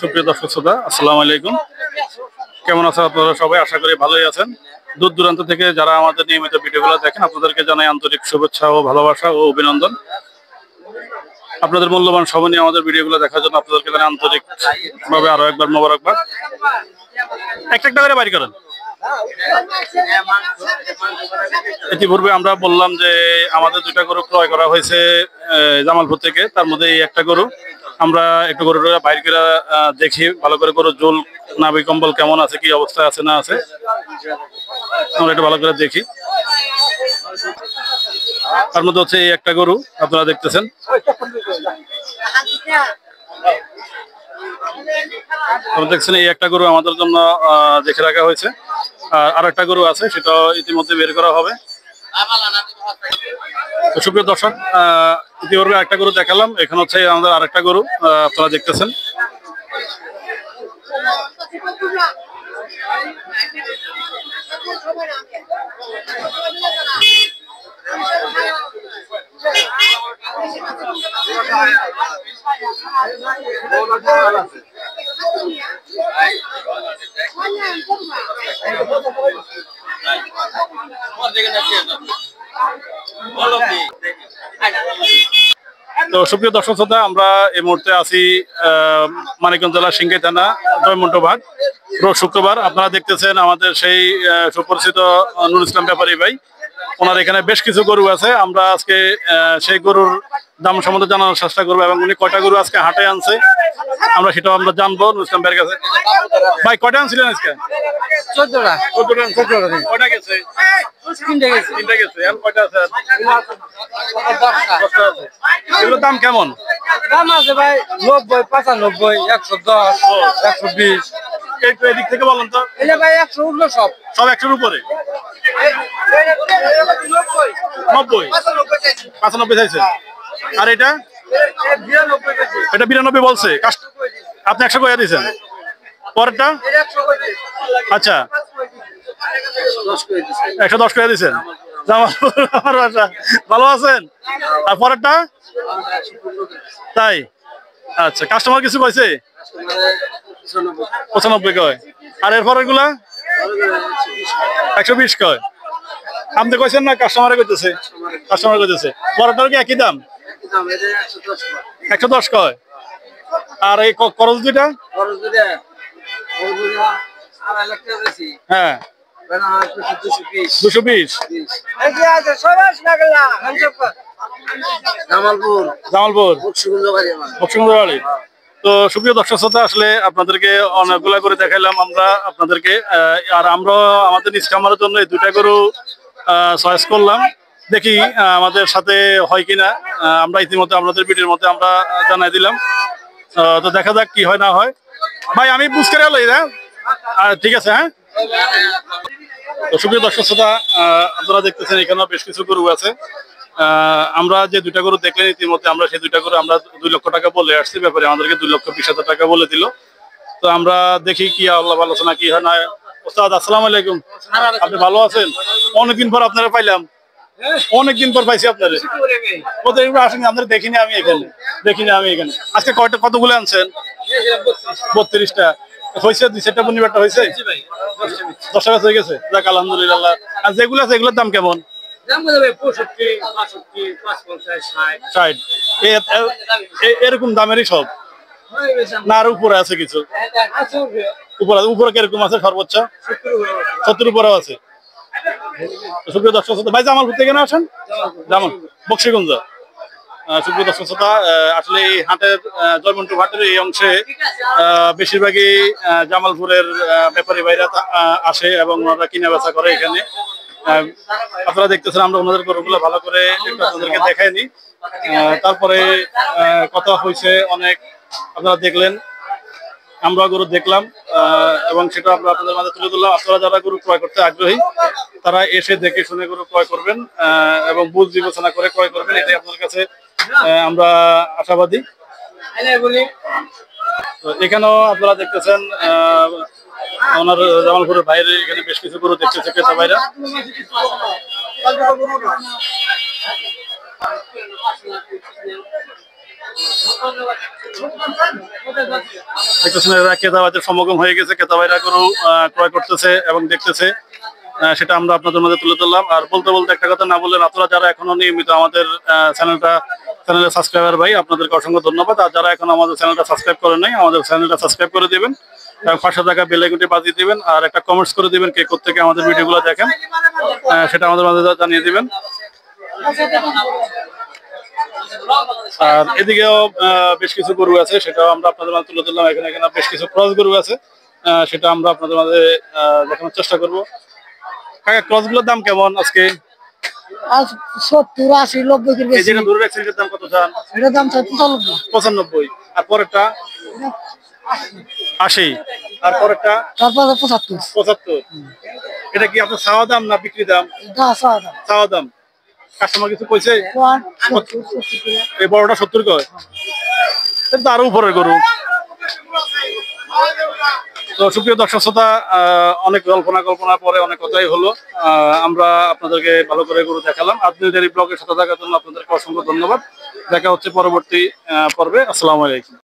সুপ্রিয় দর্শক শ্রোতা, আসসালামু আলাইকুম। কেমন আছেন আপনারা সবাই? আশা করি ভালোই আছেন। দূর দূরান্ত থেকে যারা আমাদের নিয়মিত ভিডিওগুলো দেখেন, আপনাদেরকে জানাই আন্তরিক শুভেচ্ছা ও ভালোবাসা ও অভিনন্দন। আপনাদের মূল্যবান সময় নিয়ে আমাদের ভিডিওগুলো দেখার জন্য আপনাদেরকে জানাই আন্তরিক ভাবে আরো একবার মোবারকবাদ। একটা করে বাইর করেন। ইতিপূর্বে আমরা বললাম যে আমাদের দুইটা গরু ক্রয় করা হয়েছে জামালপুর থেকে। তার মধ্যে এই একটা গরু আমরা একটু গরুটা বাইর করে দেখি, ভালো করে গরুর ঝোল নাভি কম্বল কেমন আছে, কি অবস্থা আছে না আছে, আমরা একটু ভালো করে দেখি। তার মধ্যে হচ্ছে এই একটা গরু আপনারা দেখতেছেন। দেখছেন এই একটা গরু আমাদের জন্য দেখে রাখা হয়েছে। আর একটা গরু আছে, সেটা ইতিমধ্যে বের করা হবে। তো সুপ্রিয় দর্শক, ইতিপূর্বে একটা গরু দেখালাম, এখানে হচ্ছে আমাদের আরেকটা গরু আপনারা দেখতেছেন। তো সুপ্রিয় দর্শক শ্রোতা, আমরা এই মুহূর্তে আছি মানিকগঞ্জ জেলার সিংগাই থানা জয়মন্টঘাট। রোজ শুক্রবার। আপনারা দেখতেছেন আমাদের সেই সুপরিচিত নুরুল ইসলাম ব্যাপারী ভাই, ওনার এখানে বেশ কিছু গরু আছে। আমরা আজকে সেই গরুর দাম সম্বন্ধে জানানোর চেষ্টা করবো এবং উনি কয়টা গরু আজকে হাটে আনছে আমরা সেটাও আমরা জানবো নুরুল ইসলাম ভাইয়ের কাছে। ভাই, কয়টা আনছিলেন আজকে? 14টা। কয়টা গেছে? তিনটা গেছে। এখন কয়টা আছে? 10টা আছে। এগুলোর দাম কেমন? দাম আছে ভাই 90, 95, 110, 120। একটু এদিক থেকে বলেন তো। এই যে ভাই 100 উঠলো সব 100-এর উপরে। 90, 95 চাইছে। আর এটা 92 বলছে। আপনি 100 কইয়া দিয়েছেন। পরেরটা আচ্ছা 110 কইয়া দিয়েছেন। আমার বাসা। ভালো আছেন? আর পরেরটা তাই? আচ্ছা, কাস্টমার কিছু কইছে? 95 কয়। আর এর পরের গুলা 120 কয়। আপনি কইছেন না কাস্টমারে কইতেছে? কাস্টমার কইতেছে। পরেরটার কি একই দাম? 110 কয়। আর এই করজ দুইটা? হ্যাঁ 220। জামালপুর বক্সিগঞ্জবাড়ি। তো সুপ্রিয় দর্শক শ্রোতা, আসলে আপনাদেরকে অনেকগুলা করে দেখাইলাম আমরা আপনাদেরকে। আর আমরা আমাদের নিজ খামারের জন্য এই দুইটা গরু চয়েস করলাম। দেখি আমাদের সাথে হয় কিনা। আমরা ইতিমধ্যে আপনাদের ভিডিওর মধ্যে আমরা জানাই দিলাম। তো দেখা যাক কি হয় না হয়। ভাই, আমি বুঝ করে এলাই না। ঠিক আছে, হ্যাঁ। তো সুপ্রিয় দর্শক শ্রোতা, আপনারা দেখতেছেন এখানেও বেশ কিছু গরু আছে। আমরা যে দুইটা গরু দেখলেন ইতিমধ্যে, আমরা সেই দুইটা গরু আমরা 2 লক্ষ টাকা বলে আসছি। ব্যাপারে আমাদেরকে 2,20,000 টাকা বলে দিল। তো আমরা দেখি কি আল্লাহ আলোচনা কি হয় না। ওস্তাদ, আসসালামু আলাইকুম। আপনি ভালো আছেন? অনেকদিন পর আপনারা পাইলাম। অনেকদিন পর পাইছি আপনারা। আসেন, আপনারা দেখিনি আমি এখানে। আজকে কতগুলো আনছেন? 32টা হয়েছে। 2-4টা পূর্ণিমাটা হয়েছে। 10টা হয়ে গেছে। যাক, আলহামদুলিল্লাহ। আর যেগুলো আছে এগুলোর দাম কেমন? 60 এরকম দামেরই সব না? আর উপরে আছে কিছু? উপরে কিরকম আছে? সর্বোচ্চ 70 উপরেও আছে। সুপ্রিয় দর্শক শ্রোতা, ভাই জামালপুর থেকে না আসেন? বক্সিগঞ্জ। সুপ্রিয় দর্শক শ্রোতা, আসলে এই হাটের জয়মন্টু হাটের এই অংশে বেশিরভাগই জামালপুরের ব্যাপারী ভাইরা আসে এবং ওনারা কিনা বেচা করে এখানে। আপনারা দেখতেছেন, আমরা ওনাদের গরুগুলো ভালো করে একটু আপনাদেরকে দেখাইনি। তারপরে কথা হয়েছে অনেক, আপনারা দেখলেন, আমরা গরু দেখলাম এবং সেটা আমরা আপনাদের মাঝে তুলে ধরলাম। আপনারা যারা গরু ক্রয় করতে আগ্রহী তারা এসে দেখে শুনে গরু ক্রয় করবেন এবং বুঝ বিবেচনা করে ক্রয় করবেন, এটাই আপনার কাছে আমরা আশাবাদী। তো এখানেও আপনারা দেখতেছেন ওনার জামালপুরের বাইরে এখানে বেশ কিছু গরু দেখতেছে ক্রেতা ভাইরা। দেখতেছেন এরা ক্রেতা ভাইদের সমাগম হয়ে গেছে, ক্রেতা ভাইরা গরু ক্রয় করতেছে এবং দেখতেছে, সেটা আমরা আপনাদের মধ্যে তুলে ধরলাম। আর বলতে বলতে একটা কথা না বললেন, আপনারা যারা এখনো নিয়মিত আমাদের চ্যানেলের সাবস্ক্রাইবার ভাই, আপনাদেরকে অসংখ্য ধন্যবাদ। আর যারা এখন আমাদের চ্যানেলটা সাবস্ক্রাইব করে নাই, আমাদের চ্যানেলটা সাবস্ক্রাইব করে দিবেন এবং পাশে থাকা বেল আইকনটি বাজিয়ে দিবেন, আর একটা কমেন্টস করে দিবেন কে কোত্থেকে আমাদের ভিডিওগুলো দেখেন, সেটা আমাদের মাঝে জানিয়ে দিবেন। আর এদিকেও বেশ কিছু গরু আছে, সেটাও আমরা আপনাদের মাঝে তুলে ধরলাম। এখানে এখানে বেশ কিছু ক্রস গরু আছে, সেটা আমরা আপনাদের মাঝে দেখানোর চেষ্টা করবো। কাকা, ক্রস গুলোর দাম কেমন আজকে? আজ 70, 80, 90 করে এই বেশি। যেটা গরুর অ্যাক্সিডেন্টের দাম কত চান? এটার দাম চাই 95। 95। আর পরেরটা 80, আর পরেরটা তারপরে 75। 75। এটা কি আপনার চাওয়া দাম না বিক্রি দাম? এটা আছে আদা। চাওয়া দাম। কাস্টমার কিছু কইছে? 70 করে। এই বড়টা 70 কয়? এটা তো আরো উপরের গরু। তো সুপ্রিয় দর্শক শ্রোতা, অনেক কল্পনা পরে অনেক কথাই হলো। আমরা আপনাদেরকে ভালো করে গরু দেখালাম। আজকের ডেইলি ব্লগের সাথে থাকার জন্য আপনাদেরকে অসংখ্য ধন্যবাদ। দেখা হচ্ছে পরবর্তী পর্বে। আসসালামু আলাইকুম।